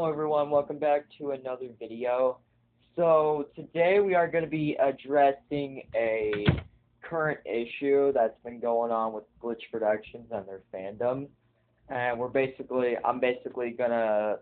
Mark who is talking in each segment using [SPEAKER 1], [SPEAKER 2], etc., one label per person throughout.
[SPEAKER 1] Hello everyone, welcome back to another video. So today we are going to be addressing a current issue that's been going on with Glitch Productions and their fandom. And I'm basically going to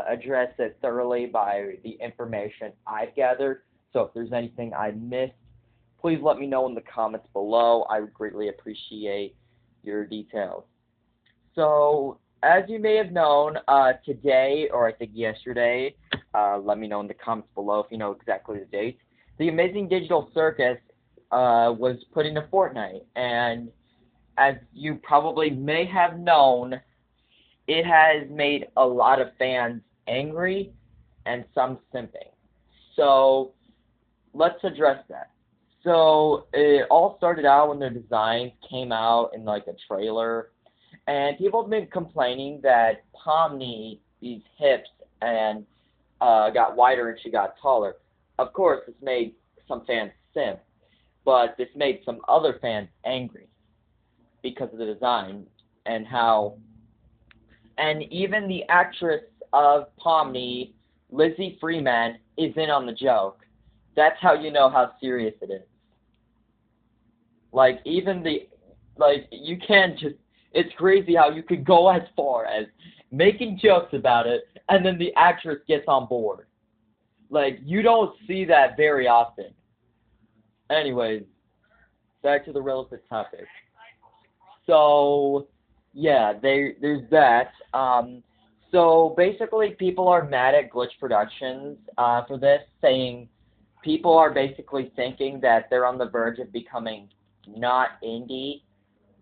[SPEAKER 1] address it thoroughly by the information I've gathered. So if there's anything I missed, please let me know in the comments below. I would greatly appreciate your details. So, as you may have known, today, or I think yesterday, let me know in the comments below if you know exactly the date, the Amazing Digital Circus was put into Fortnite, and as you probably may have known, it has made a lot of fans angry and some simping. So, let's address that. So, it all started out when their designs came out in like a trailer. And people have been complaining that Pomni's hips and got wider and she got taller. Of course, this made some fans simp, but this made some other fans angry because of the design and how. And even the actress of Pomni, Lizzie Freeman, is in on the joke. That's how you know how serious it is. Like you can't just. It's crazy how you could go as far as making jokes about it, and then the actress gets on board. Like, you don't see that very often. Anyways, back to the relevant topic. So, yeah, there's that. So, basically, people are mad at Glitch Productions for this, saying people are basically thinking that they're on the verge of becoming not indie,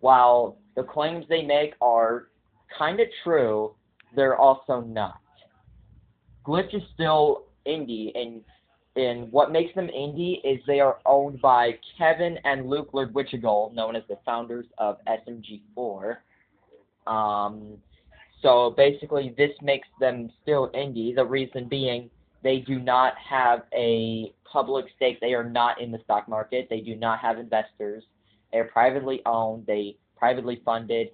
[SPEAKER 1] while the claims they make are kind of true, they're also not. Glitch is still indie, and what makes them indie is they are owned by Kevin and Luke Ludwichigal, known as the founders of SMG4. So basically, this makes them still indie. The reason being, they do not have a public stake. They are not in the stock market. They do not have investors. They're privately owned. They privately funded.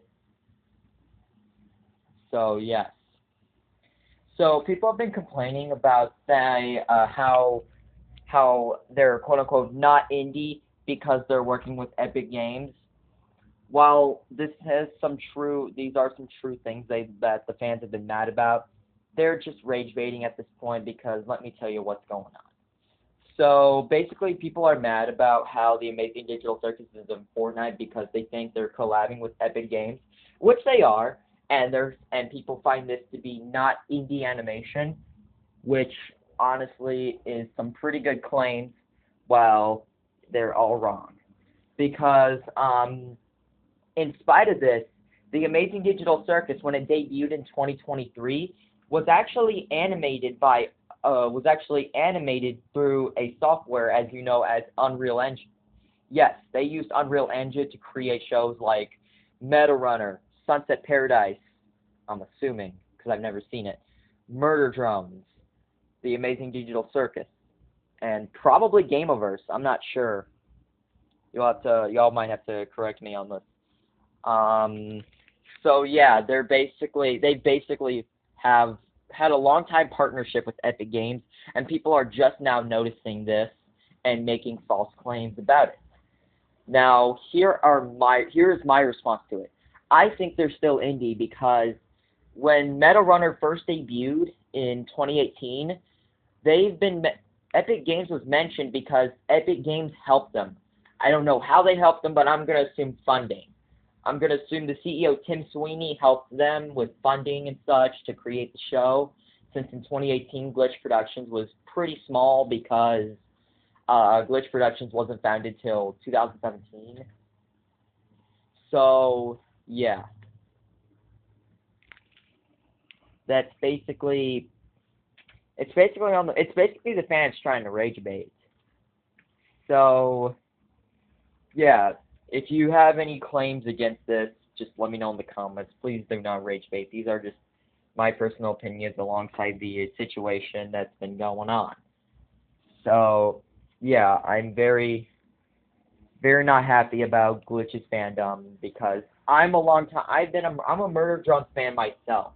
[SPEAKER 1] So yes. So people have been complaining about how they're quote unquote not indie because they're working with Epic Games. While these are some true things that the fans have been mad about, they're just rage baiting at this point because let me tell you what's going on. So basically, people are mad about how the Amazing Digital Circus is in Fortnite because they think they're collabing with Epic Games, which they are, and people find this to be not indie animation, which honestly is some pretty good claims. While they're all wrong, because in spite of this, the Amazing Digital Circus, when it debuted in 2023, was actually animated through a software, as you know, as Unreal Engine. Yes, they used Unreal Engine to create shows like Meta Runner, Sunset Paradise, I'm assuming, because I've never seen it, Murder Drones, The Amazing Digital Circus, and probably Gameoverse. I'm not sure. Y'all might have to correct me on this. So yeah, they basically have had a long-time partnership with Epic Games, and people are just now noticing this and making false claims about it. Now, here is my response to it. I think they're still indie because when Meta Runner first debuted in 2018, Epic Games was mentioned because Epic Games helped them. I don't know how they helped them, but I'm going to assume funding. I'm going to assume the CEO, Tim Sweeney, helped them with funding and such to create the show, since in 2018, Glitch Productions was pretty small because Glitch Productions wasn't founded till 2017. So, yeah. It's basically the fans trying to rage bait. So, yeah. If you have any claims against this, just let me know in the comments. Please do not rage bait. These are just my personal opinions alongside the situation that's been going on. So, yeah, I'm very, very not happy about Glitch's fandom because I'm a Murder Drones fan myself.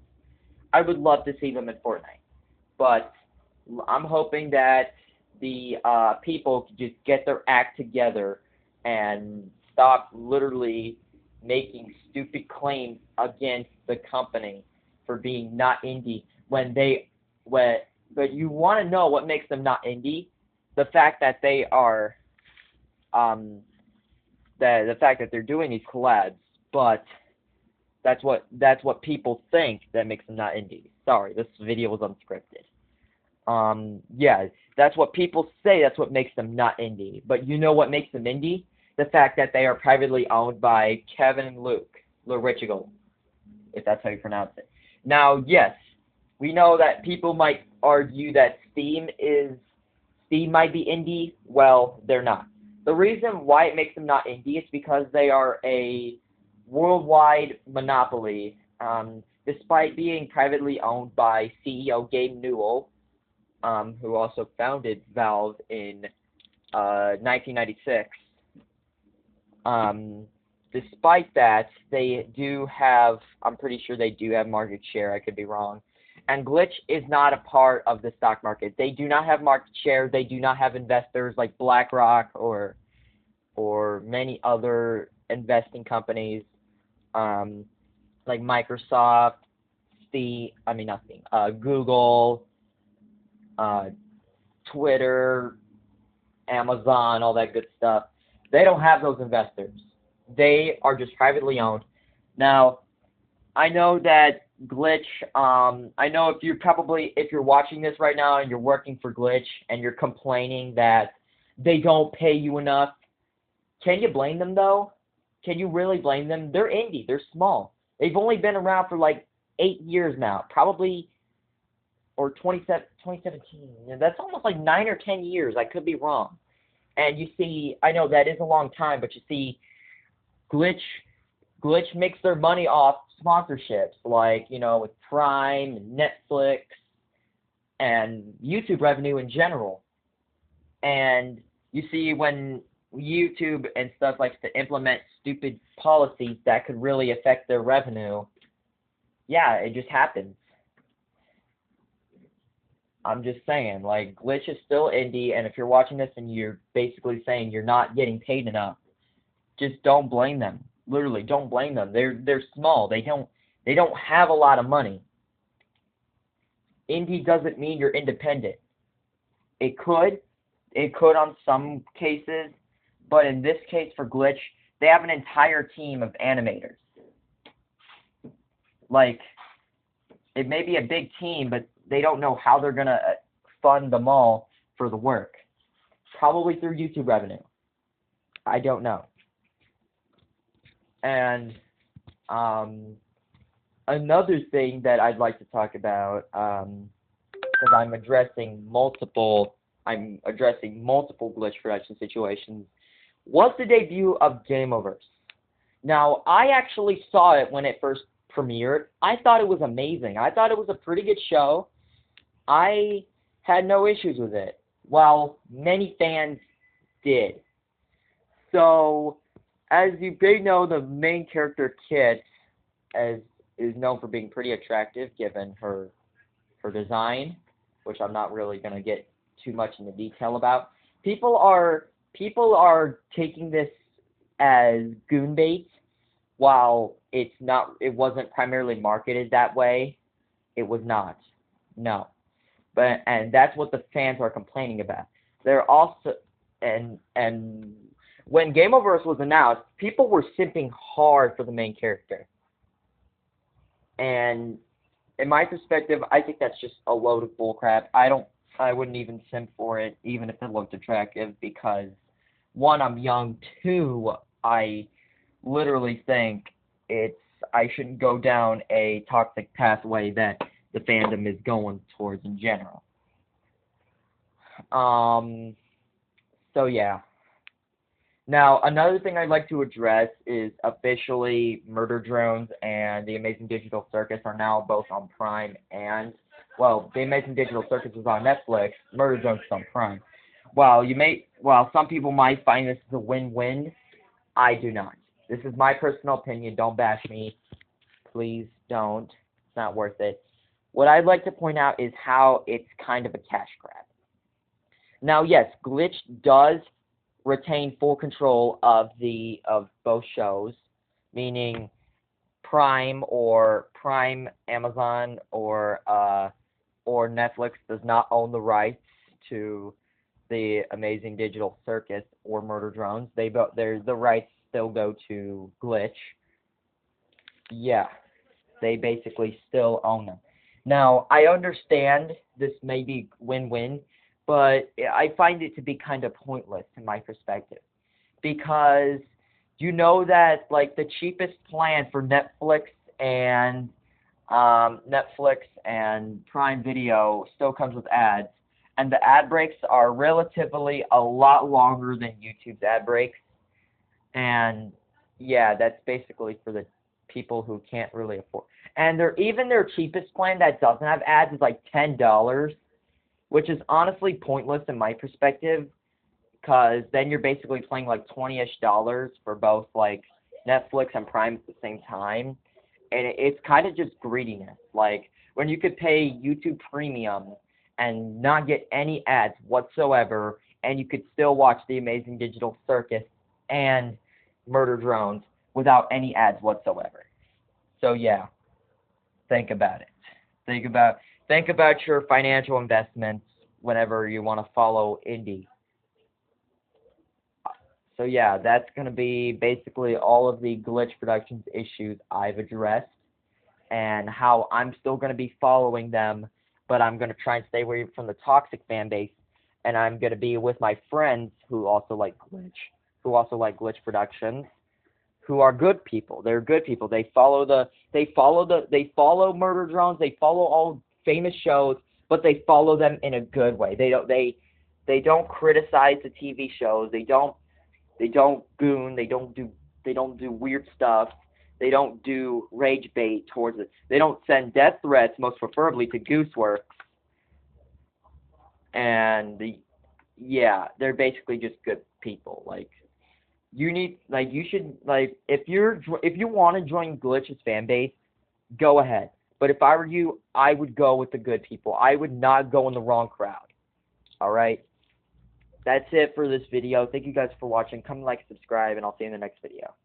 [SPEAKER 1] I would love to see them in Fortnite. But I'm hoping that the people can just get their act together and stop literally making stupid claims against the company for being not indie but you want to know what makes them not indie? The fact that they are the fact that they're doing these collabs, but that's what people think that makes them not indie. Sorry, this video was unscripted. Yeah, that's what people say, that's what makes them not indie. But you know what makes them indie? The fact that they are privately owned by Kevin and Luke Lurichigal, if that's how you pronounce it. Now, yes, we know that people might argue that Steam might be indie. Well, they're not. The reason why it makes them not indie is because they are a worldwide monopoly. Despite being privately owned by CEO Gabe Newell, who also founded Valve in 1996. Despite that, they do have, I'm pretty sure they do have market share, I could be wrong. And Glitch is not a part of the stock market. They do not have market share, they do not have investors like BlackRock or many other investing companies, like Microsoft, Google, Twitter, Amazon, all that good stuff. They don't have those investors. They are just privately owned. Now, I know that Glitch, I know if you're watching this right now and you're working for Glitch and you're complaining that they don't pay you enough, can you blame them though? Can you really blame them? They're indie. They're small. They've only been around for like 8 years now, probably, or 2017. That's almost like 9 or 10 years. I could be wrong. And you see, I know that is a long time, but you see, Glitch makes their money off sponsorships, like, with Prime and Netflix and YouTube revenue in general. And you see, when YouTube and stuff likes to implement stupid policies that could really affect their revenue, yeah, it just happens. I'm just saying, like, Glitch is still indie, and if you're watching this and you're basically saying you're not getting paid enough, just don't blame them. Literally, don't blame them. They're small. They don't have a lot of money. Indie doesn't mean you're independent. It could on some cases, but in this case for Glitch, they have an entire team of animators. Like, it may be a big team, but they don't know how they're going to fund them all for the work. Probably through YouTube revenue. I don't know. And another thing that I'd like to talk about, because I'm addressing multiple Glitch production situations, was the debut of Gameoverse. Now, I actually saw it when it first premiered. I thought it was amazing. I thought it was a pretty good show. I had no issues with it, while many fans did. So, as you may know, the main character, Kit, is known for being pretty attractive given her design, which I'm not really going to get too much into detail about. People are taking this as goon bait, while it wasn't primarily marketed that way. It was not. No. And that's what the fans are complaining about. They're also, and when Gameoverse was announced, people were simping hard for the main character. And in my perspective, I think that's just a load of bullcrap. I wouldn't even simp for it, even if it looked attractive, because one, I'm young. Two, I literally think I shouldn't go down a toxic pathway that the fandom is going towards in general. So yeah. Now, another thing I'd like to address is officially Murder Drones and The Amazing Digital Circus are now both on Prime and, well, The Amazing Digital Circus is on Netflix, Murder Drones is on Prime. While some people might find this as a win-win, I do not. This is my personal opinion. Don't bash me. Please don't. It's not worth it. what I'd like to point out is how it's kind of a cash grab. Now, yes, Glitch does retain full control of both shows, meaning Prime Amazon or Netflix does not own the rights to the Amazing Digital Circus or Murder Drones. The rights still go to Glitch. Yeah, they basically still own them. Now, I understand this may be win-win, but I find it to be kind of pointless in my perspective, because you know that like the cheapest plan for Netflix and Prime Video still comes with ads, and the ad breaks are relatively a lot longer than YouTube's ad breaks. And yeah, that's basically for the people who can't really afford. And even their cheapest plan that doesn't have ads is like $10, which is honestly pointless in my perspective, because then you're basically paying like $20-ish for both like Netflix and Prime at the same time, and it's kind of just greediness. Like when you could pay YouTube Premium and not get any ads whatsoever, and you could still watch the Amazing Digital Circus and Murder Drones without any ads whatsoever. So yeah, think about it. Think about your financial investments whenever you want to follow indie. So yeah, that's going to be basically all of the Glitch Productions issues I've addressed, and how I'm still going to be following them, but I'm going to try and stay away from the toxic fan base, and I'm going to be with my friends who also like Glitch Productions, who are good people. They're good people. They follow Murder Drones. They follow all famous shows, but they follow them in a good way. They don't criticize the TV shows. They don't goon. They don't do weird stuff. They don't do rage bait towards it. They don't send death threats, most preferably to Gooseworks. And yeah, they're basically just good people. Like you should if you want to join Glitch's fan base, go ahead. But if I were you, I would go with the good people. I would not go in the wrong crowd. All right. That's it for this video. Thank you guys for watching. Come like, subscribe, and I'll see you in the next video.